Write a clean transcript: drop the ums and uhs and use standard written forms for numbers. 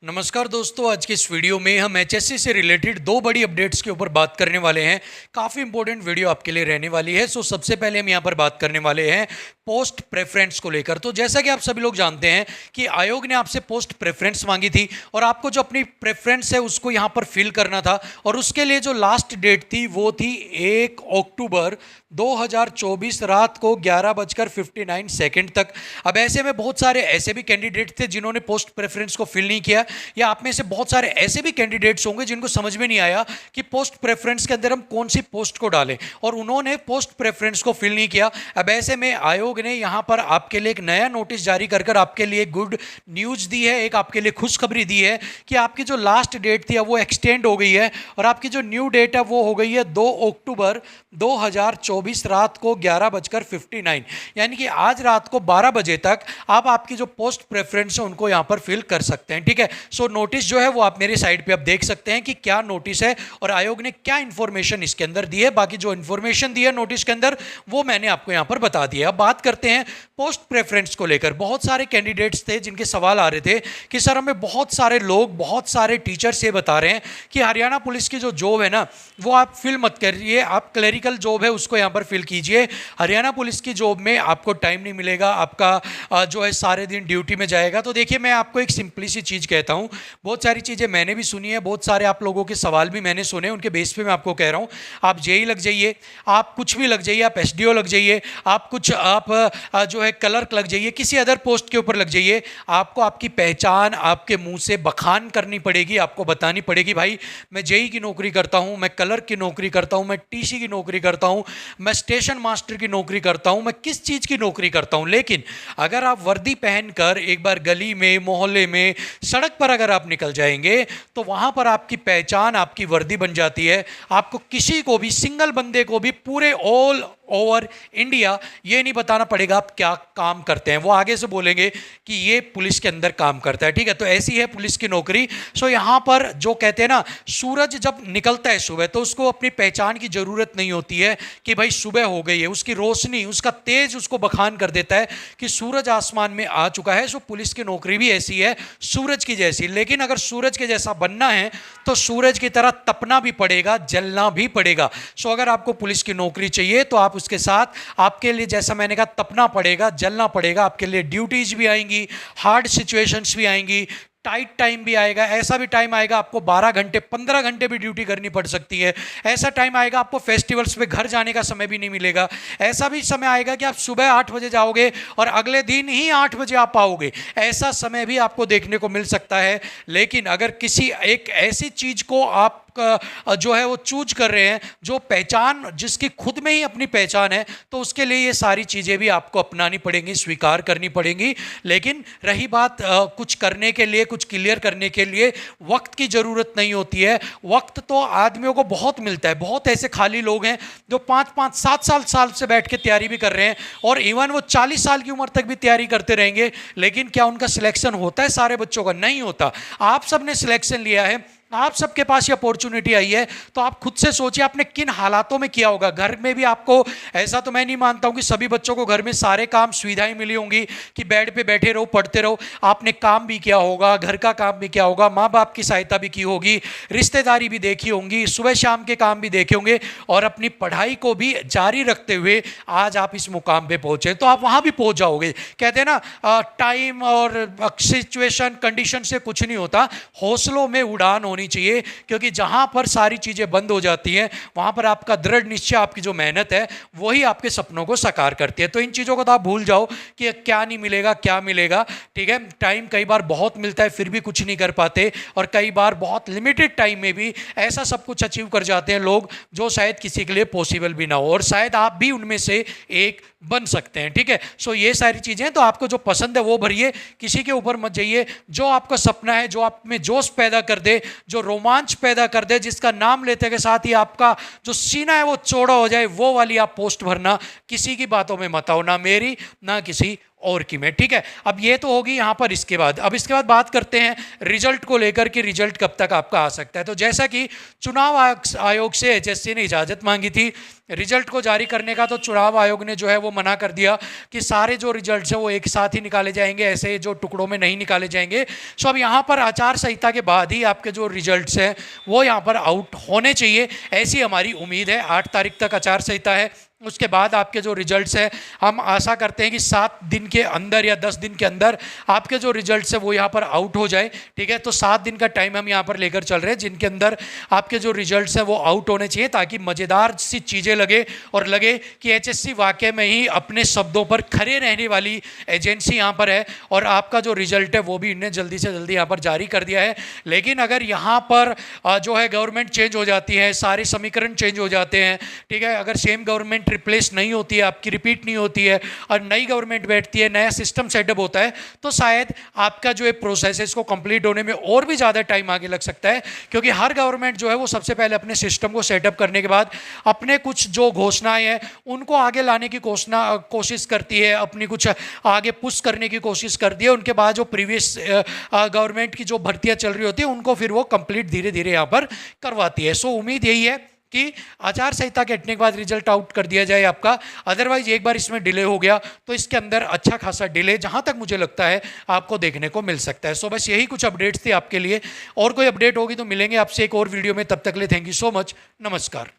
नमस्कार दोस्तों, आज के इस वीडियो में हम एचएससी से रिलेटेड दो बड़ी अपडेट्स के ऊपर बात करने वाले हैं। काफ़ी इंपॉर्टेंट वीडियो आपके लिए रहने वाली है। सबसे पहले हम यहाँ पर बात करने वाले हैं पोस्ट प्रेफरेंस को लेकर। तो जैसा कि आप सभी लोग जानते हैं कि आयोग ने आपसे पोस्ट प्रेफरेंस मांगी थी और आपको जो अपनी प्रेफरेंस है उसको यहाँ पर फिल करना था, और उसके लिए जो लास्ट डेट थी वो थी 1 अक्टूबर 2024 रात को 11:59 तक। अब ऐसे में बहुत सारे ऐसे भी कैंडिडेट थे जिन्होंने पोस्ट प्रेफरेंस को फिल नहीं किया, या आप में से बहुत सारे ऐसे भी कैंडिडेट्स होंगे जिनको समझ में नहीं आया कि पोस्ट प्रेफरेंस के अंदर हम कौन सी पोस्ट को डालें, और उन्होंने पोस्ट प्रेफरेंस को फिल नहीं किया। अब ऐसे में आयोग ने यहाँ पर आपके लिए एक नया नोटिस जारी कर आपके लिए गुड न्यूज़ दी है, एक आपके लिए खुशखबरी दी है कि आपकी जो लास्ट डेट थी वो एक्सटेंड हो गई है, और आपकी जो न्यू डेट है वो हो गई है 2 अक्टूबर 2024 रात को 11:59, यानी कि आज रात को 12 बजे तक आप आपकी जो पोस्ट प्रेफरेंस है उनको यहाँ पर फिल कर सकते हैं। ठीक है, नोटिस जो है वो आप मेरी साइड पे आप देख सकते हैं कि क्या नोटिस है और आयोग ने क्या इंफॉर्मेशन इसके अंदर दी है। बाकी जो इंफॉर्मेशन दी है नोटिस के अंदर वो मैंने आपको यहाँ पर बता दिया। अब बात करते हैं पोस्ट प्रेफरेंस को लेकर। बहुत सारे कैंडिडेट्स थे जिनके सवाल आ रहे थे कि सर हमें बहुत सारे लोग, बहुत सारे टीचर्स ये बता रहे हैं कि हरियाणा पुलिस की जो जॉब है ना वो आप फिल मत करिए, आप क्लरिकल जॉब है उसको यहाँ पर फिल कीजिए। हरियाणा पुलिस की जॉब में आपको टाइम नहीं मिलेगा, आपका जो है सारे दिन ड्यूटी में जाएगा। तो देखिए, मैं आपको एक सिंपली सी चीज़ कहता हूँ, बहुत सारी चीज़ें मैंने भी सुनी है, बहुत सारे आप लोगों के सवाल भी मैंने सुने, उनके बेस पे मैं आपको कह रहा हूँ। आप जेई लग जाइए, आप कुछ भी लग जाइए, आप एसडीओ लग जाइए, आप जो है क्लर्क लग जाइए, किसी अदर पोस्ट के ऊपर लग जाइए, आपको आपकी पहचान आपके मुंह से बखान करनी पड़ेगी, आपको बतानी पड़ेगी भाई मैं जेई की नौकरी करता हूँ, मैं क्लर्क की नौकरी करता हूँ, मैं टीसी की नौकरी करता हूँ, मैं स्टेशन मास्टर की नौकरी करता हूँ, मैं किस चीज़ की नौकरी करता हूँ। लेकिन अगर आप वर्दी पहनकर एक बार गली में, मोहल्ले में, सड़क पर अगर आप निकल जाएंगे तो वहां पर आपकी पहचान आपकी वर्दी बन जाती है। आपको किसी को भी, सिंगल बंदे को भी पूरे ऑल ओवर इंडिया ये नहीं बताना पड़ेगा आप क्या काम करते हैं, वो आगे से बोलेंगे कि ये पुलिस के अंदर काम करता है। ठीक है, तो ऐसी है पुलिस की नौकरी। यहाँ पर जो कहते हैं ना, सूरज जब निकलता है सुबह तो उसको अपनी पहचान की जरूरत नहीं होती है कि भाई सुबह हो गई है, उसकी रोशनी, उसका तेज उसको बखान कर देता है कि सूरज आसमान में आ चुका है। पुलिस की नौकरी भी ऐसी है, सूरज की जैसी। लेकिन अगर सूरज के जैसा बनना है तो सूरज की तरह तपना भी पड़ेगा, जलना भी पड़ेगा। अगर आपको पुलिस की नौकरी चाहिए तो आप उसके साथ, आपके लिए जैसा मैंने कहा, तपना पड़ेगा, जलना पड़ेगा। आपके लिए ड्यूटीज भी आएंगी, हार्ड सिचुएशंस भी आएंगी, टाइट टाइम भी आएगा। ऐसा भी टाइम आएगा आपको 12 घंटे 15 घंटे भी ड्यूटी करनी पड़ सकती है। ऐसा टाइम आएगा आपको फेस्टिवल्स पे घर जाने का समय भी नहीं मिलेगा। ऐसा भी समय आएगा कि आप सुबह 8 बजे जाओगे और अगले दिन ही 8 बजे आप पाओगे। ऐसा समय भी आपको देखने को मिल सकता है। लेकिन अगर किसी एक ऐसी चीज़ को आप जो है वो चूज कर रहे हैं, जो पहचान, जिसकी खुद में ही अपनी पहचान है, तो उसके लिए ये सारी चीज़ें भी आपको अपनानी पड़ेंगी, स्वीकार करनी पड़ेंगी। लेकिन रही बात कुछ करने के लिए, कुछ क्लियर करने के लिए वक्त की ज़रूरत नहीं होती है। वक्त तो आदमियों को बहुत मिलता है। बहुत ऐसे खाली लोग हैं जो 5-5 7 साल से बैठ के तैयारी भी कर रहे हैं, और इवन वो 40 साल की उम्र तक भी तैयारी करते रहेंगे। लेकिन क्या उनका सिलेक्शन होता है? सारे बच्चों का नहीं होता। आप सब ने सिलेक्शन लिया है, आप सबके पास ये अपॉर्चुनिटी आई है, तो आप खुद से सोचिए आपने किन हालातों में किया होगा। घर में भी आपको, ऐसा तो मैं नहीं मानता हूं कि सभी बच्चों को घर में सारे काम, सुविधाएं मिली होंगी कि बेड पे बैठे रहो, पढ़ते रहो। आपने काम भी किया होगा, घर का काम भी किया होगा, माँ बाप की सहायता भी की होगी, रिश्तेदारी भी देखी होंगी, सुबह शाम के काम भी देखे होंगे, और अपनी पढ़ाई को भी जारी रखते हुए आज आप इस मुकाम पर पहुंचे, तो आप वहां भी पहुंच जाओगे। कहते हैं ना, टाइम और सिचुएशन, कंडीशन से कुछ नहीं होता। हौसलों में उड़ान होनी चाहिए, क्योंकि जहां पर सारी चीजें बंद हो जाती हैं वहां पर आपका दृढ़ निश्चय, आपकी जो मेहनत है वही आपके सपनों को साकार करती है। तो इन चीजों को तो आप भूल जाओ कि क्या नहीं मिलेगा, क्या मिलेगा। ठीक है, टाइम कई बार बहुत मिलता है फिर भी कुछ नहीं कर पाते, और कई बार बहुत लिमिटेड टाइम में भी ऐसा सब कुछ अचीव कर जाते हैं लोग जो शायद किसी के लिए पॉसिबल भी ना हो, और शायद आप भी उनमें से एक बन सकते हैं। ठीक है, ये सारी चीजें, तो आपको जो पसंद है वो भरिए, किसी के ऊपर मत जाइए। जो आपका सपना है, जो आप में जोश पैदा कर दे, जो रोमांच पैदा कर दे, जिसका नाम लेते के साथ ही आपका जो सीना है वो चौड़ा हो जाए, वो वाली आप पोस्ट भरना। किसी की बातों में मत आओ, ना मेरी ना किसी और की में, ठीक है। अब ये तो होगी यहाँ पर। इसके बाद अब इसके बाद बात करते हैं रिजल्ट को लेकर कि रिजल्ट कब तक आपका आ सकता है। तो जैसा कि चुनाव आयोग से एचएससी ने इजाज़त मांगी थी रिजल्ट को जारी करने का, तो चुनाव आयोग ने जो है वो मना कर दिया कि सारे जो रिजल्ट्स हैं वो एक साथ ही निकाले जाएंगे, ऐसे जो टुकड़ों में नहीं निकाले जाएंगे। सो अब यहाँ पर आचार संहिता के बाद ही आपके जो रिजल्ट्स हैं वो यहाँ पर आउट होने चाहिए, ऐसी हमारी उम्मीद है। 8 तारीख तक आचार संहिता है, उसके बाद आपके जो रिजल्ट्स हैं हम आशा करते हैं कि 7 दिन के अंदर या 10 दिन के अंदर आपके जो रिजल्ट्स हैं वो यहाँ पर आउट हो जाए, ठीक है। तो 7 दिन का टाइम हम यहाँ पर लेकर चल रहे हैं जिनके अंदर आपके जो रिजल्ट्स हैं वो आउट होने चाहिए, ताकि मज़ेदार सी चीज़ें लगे और लगे कि एचएससी वाकई में ही अपने शब्दों पर खरे रहने वाली एजेंसी यहाँ पर है और आपका जो रिजल्ट है वो भी इन्हें जल्दी से जल्दी यहाँ पर जारी कर दिया है। लेकिन अगर यहाँ पर जो है गवर्नमेंट चेंज हो जाती है, सारे समीकरण चेंज हो जाते हैं, ठीक है, अगर सेम गवर्नमेंट रिप्लेस नहीं होती है, आपकी रिपीट नहीं होती है और नई गवर्नमेंट बैठती है, नया सिस्टम सेटअप होता है, तो शायद आपका जो ये प्रोसेस है इसको कंप्लीट होने में और भी ज़्यादा टाइम आगे लग सकता है। क्योंकि हर गवर्नमेंट जो है वो सबसे पहले अपने सिस्टम को सेटअप करने के बाद अपने कुछ जो घोषणाएं हैं उनको आगे लाने की कोशिश करती है, अपनी कुछ आगे पुश करने की कोशिश करती है। उनके बाद जो प्रीवियस गवर्नमेंट की जो भर्तियां चल रही होती है उनको फिर वो कंप्लीट धीरे धीरे यहाँ पर करवाती है। सो उम्मीद यही है कि आचार संहिता के हटने के बाद रिजल्ट आउट कर दिया जाए आपका। अदरवाइज एक बार इसमें डिले हो गया तो इसके अंदर अच्छा खासा डिले जहां तक मुझे लगता है आपको देखने को मिल सकता है। सो बस यही कुछ अपडेट्स थी आपके लिए, और कोई अपडेट होगी तो मिलेंगे आपसे एक और वीडियो में। तब तक के लिए थैंक यू सो मच, नमस्कार।